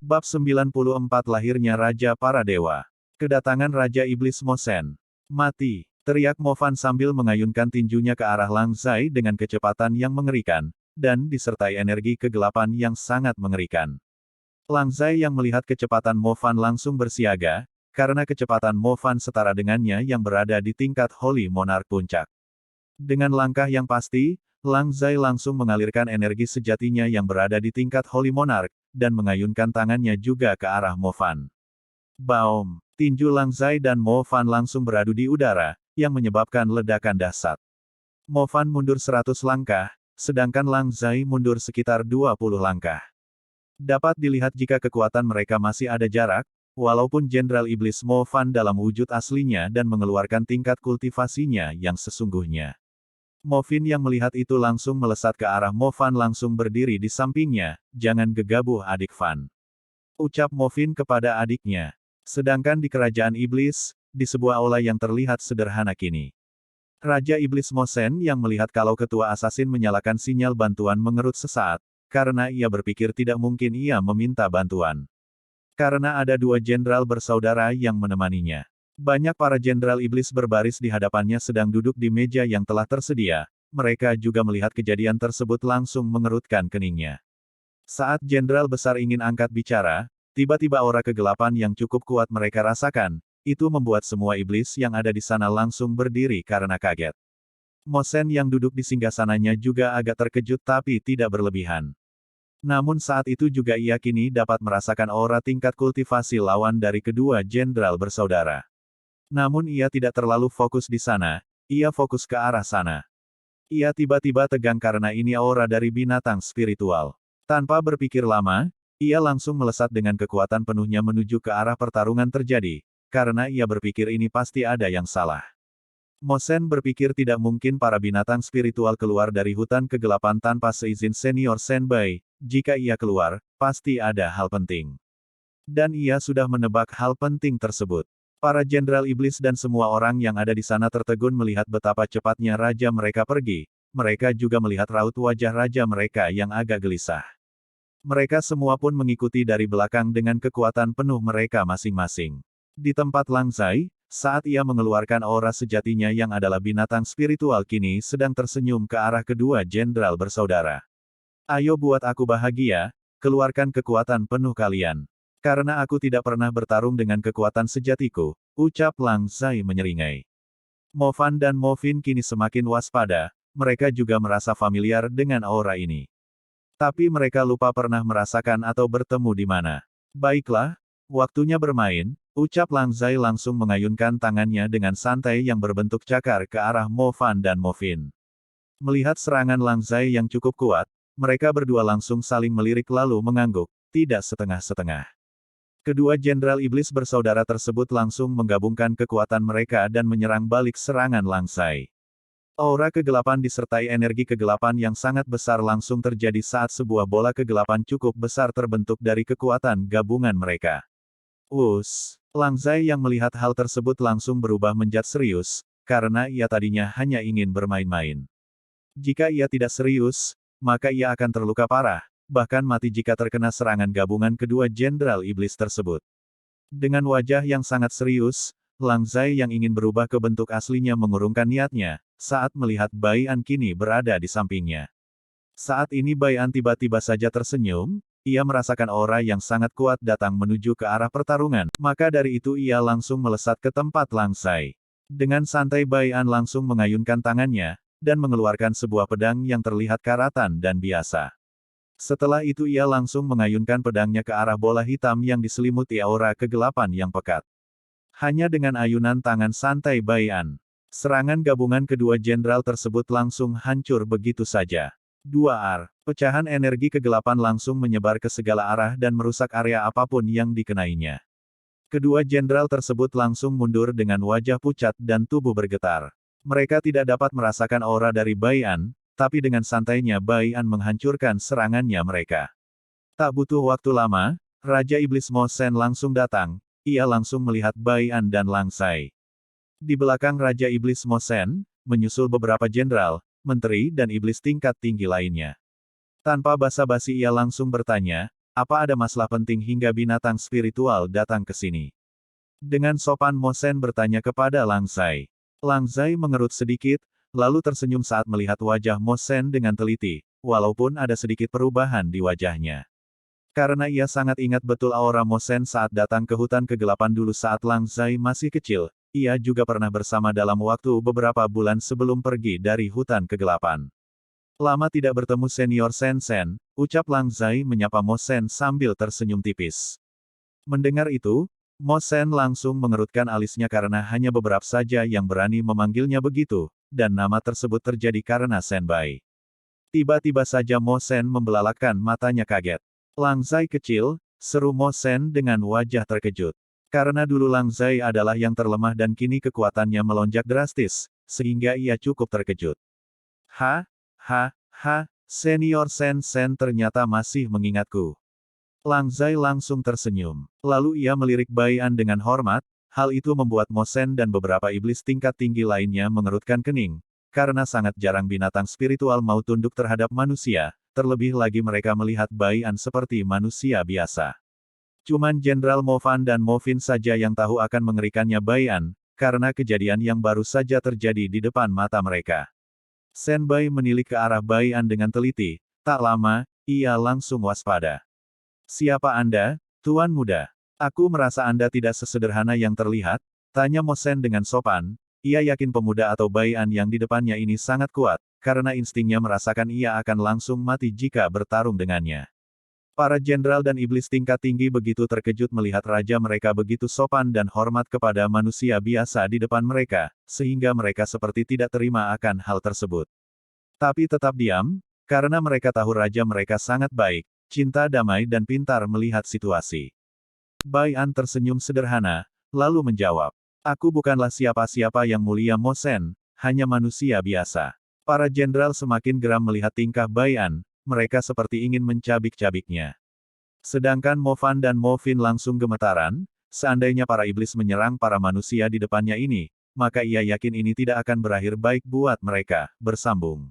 Bab 94 Lahirnya Raja Para Dewa. Kedatangan Raja Iblis Mosen. Mati, teriak Mofan sambil mengayunkan tinjunya ke arah Lang Zai dengan kecepatan yang mengerikan, dan disertai energi kegelapan yang sangat mengerikan. Lang Zai yang melihat kecepatan Mofan langsung bersiaga, karena kecepatan Mofan setara dengannya yang berada di tingkat Holy Monarch Puncak. Dengan langkah yang pasti, Lang Zai langsung mengalirkan energi sejatinya yang berada di tingkat Holy Monarch, dan mengayunkan tangannya juga ke arah Mofan. Baum! Tinju Lang Zai dan Mofan langsung beradu di udara, yang menyebabkan ledakan dahsyat. Mofan mundur 100 langkah, sedangkan Lang Zai mundur sekitar 20 langkah. Dapat dilihat jika kekuatan mereka masih ada jarak, walaupun Jenderal Iblis Mofan dalam wujud aslinya dan mengeluarkan tingkat kultivasinya yang sesungguhnya. Mofin yang melihat itu langsung melesat ke arah Mofan langsung berdiri di sampingnya, "Jangan gegabah adik Fan," ucap Mofin kepada adiknya. Sedangkan di kerajaan iblis, di sebuah aula yang terlihat sederhana kini, Raja Iblis Mosen yang melihat kalau ketua asasin menyalakan sinyal bantuan mengerut sesaat, karena ia berpikir tidak mungkin ia meminta bantuan. Karena ada dua jenderal bersaudara yang menemaninya. Banyak para jenderal iblis berbaris di hadapannya sedang duduk di meja yang telah tersedia, mereka juga melihat kejadian tersebut langsung mengerutkan keningnya. Saat jenderal besar ingin angkat bicara, tiba-tiba aura kegelapan yang cukup kuat mereka rasakan, itu membuat semua iblis yang ada di sana langsung berdiri karena kaget. Mosen yang duduk di singgasananya juga agak terkejut tapi tidak berlebihan. Namun saat itu juga ia kini dapat merasakan aura tingkat kultivasi lawan dari kedua jenderal bersaudara. Namun ia tidak terlalu fokus di sana, ia fokus ke arah sana. Ia tiba-tiba tegang karena ini aura dari binatang spiritual. Tanpa berpikir lama, ia langsung melesat dengan kekuatan penuhnya menuju ke arah pertarungan terjadi, karena ia berpikir ini pasti ada yang salah. Mosen berpikir tidak mungkin para binatang spiritual keluar dari hutan kegelapan tanpa seizin senior Senbai, jika ia keluar, pasti ada hal penting. Dan ia sudah menebak hal penting tersebut. Para jenderal iblis dan semua orang yang ada di sana tertegun melihat betapa cepatnya raja mereka pergi, mereka juga melihat raut wajah raja mereka yang agak gelisah. Mereka semua pun mengikuti dari belakang dengan kekuatan penuh mereka masing-masing. Di tempat Lang Zai, saat ia mengeluarkan aura sejatinya yang adalah binatang spiritual kini sedang tersenyum ke arah kedua jenderal bersaudara. "Ayo buat aku bahagia, keluarkan kekuatan penuh kalian. Karena aku tidak pernah bertarung dengan kekuatan sejatiku," ucap Lang Zai menyeringai. Mofan dan Mofin kini semakin waspada, mereka juga merasa familiar dengan aura ini. Tapi mereka lupa pernah merasakan atau bertemu di mana. "Baiklah, waktunya bermain," ucap Lang Zai langsung mengayunkan tangannya dengan santai yang berbentuk cakar ke arah Mofan dan Mofin. Melihat serangan Lang Zai yang cukup kuat, mereka berdua langsung saling melirik lalu mengangguk, tidak setengah-setengah. Kedua jenderal iblis bersaudara tersebut langsung menggabungkan kekuatan mereka dan menyerang balik serangan Lang Zai. Aura kegelapan disertai energi kegelapan yang sangat besar langsung terjadi saat sebuah bola kegelapan cukup besar terbentuk dari kekuatan gabungan mereka. Lang Zai yang melihat hal tersebut langsung berubah menjadi serius, karena ia tadinya hanya ingin bermain-main. Jika ia tidak serius, maka ia akan terluka parah, bahkan mati jika terkena serangan gabungan kedua jenderal iblis tersebut. Dengan wajah yang sangat serius, Lang Zai yang ingin berubah ke bentuk aslinya mengurungkan niatnya, saat melihat Bai An kini berada di sampingnya. Saat ini Bai An tiba-tiba saja tersenyum, ia merasakan aura yang sangat kuat datang menuju ke arah pertarungan, maka dari itu ia langsung melesat ke tempat Lang Zai. Dengan santai Bai An langsung mengayunkan tangannya, dan mengeluarkan sebuah pedang yang terlihat karatan dan biasa. Setelah itu ia langsung mengayunkan pedangnya ke arah bola hitam yang diselimuti aura kegelapan yang pekat. Hanya dengan ayunan tangan santai Bai An, serangan gabungan kedua jenderal tersebut langsung hancur begitu saja. Pecahan energi kegelapan langsung menyebar ke segala arah dan merusak area apapun yang dikenainya. Kedua jenderal tersebut langsung mundur dengan wajah pucat dan tubuh bergetar. Mereka tidak dapat merasakan aura dari Bai An, tapi dengan santainya Bai An menghancurkan serangannya mereka. Tak butuh waktu lama, Raja Iblis Mosen langsung datang, ia langsung melihat Bai An dan Lang Zai. Di belakang Raja Iblis Mosen, menyusul beberapa jenderal, menteri dan iblis tingkat tinggi lainnya. Tanpa basa-basi ia langsung bertanya, Apa ada masalah penting hingga binatang spiritual datang ke sini? Dengan sopan Mo Sen bertanya kepada Lang Zai. Lang Zai mengerut sedikit, lalu tersenyum saat melihat wajah Mo Sen dengan teliti, walaupun ada sedikit perubahan di wajahnya. Karena ia sangat ingat betul aura Mo Sen saat datang ke hutan kegelapan dulu saat Lang Zai masih kecil, ia juga pernah bersama dalam waktu beberapa bulan sebelum pergi dari hutan kegelapan. Lama tidak bertemu senior Sen Sen, ucap Lang Zai menyapa Mo Sen sambil tersenyum tipis. Mendengar itu, Mo Sen langsung mengerutkan alisnya karena hanya beberapa saja yang berani memanggilnya begitu, dan nama tersebut terjadi karena Sen Bai. Tiba-tiba saja Mo Sen membelalakkan matanya kaget. Lang Zai kecil, seru Mo Sen dengan wajah terkejut. Karena dulu Lang Zai adalah yang terlemah dan kini kekuatannya melonjak drastis, sehingga ia cukup terkejut. Senior Sen Sen ternyata masih mengingatku. Lang Zai langsung tersenyum. Lalu ia melirik Bai An dengan hormat, hal itu membuat Mo Sen dan beberapa iblis tingkat tinggi lainnya mengerutkan kening, karena sangat jarang binatang spiritual mau tunduk terhadap manusia, terlebih lagi mereka melihat Bai An seperti manusia biasa. Cuman Jenderal Mo Fan dan Mo Fin saja yang tahu akan mengerikannya Bai An, karena kejadian yang baru saja terjadi di depan mata mereka. Sen Bai menilik ke arah Bai An dengan teliti, tak lama, ia langsung waspada. Siapa Anda, Tuan Muda? Aku merasa Anda tidak sesederhana yang terlihat, tanya Mo Sen dengan sopan, ia yakin pemuda atau Bai An yang di depannya ini sangat kuat, karena instingnya merasakan ia akan langsung mati jika bertarung dengannya. Para jenderal dan iblis tingkat tinggi begitu terkejut melihat raja mereka begitu sopan dan hormat kepada manusia biasa di depan mereka, sehingga mereka seperti tidak terima akan hal tersebut. Tapi tetap diam, karena mereka tahu raja mereka sangat baik, cinta damai dan pintar melihat situasi. Bai An tersenyum sederhana, lalu menjawab, aku bukanlah siapa-siapa yang mulia Mo Sen, hanya manusia biasa. Para jenderal semakin geram melihat tingkah Bai An, mereka seperti ingin mencabik-cabiknya. Sedangkan Mo Fan dan Mo Fin langsung gemetaran, seandainya para iblis menyerang para manusia di depannya ini, maka ia yakin ini tidak akan berakhir baik buat mereka, bersambung.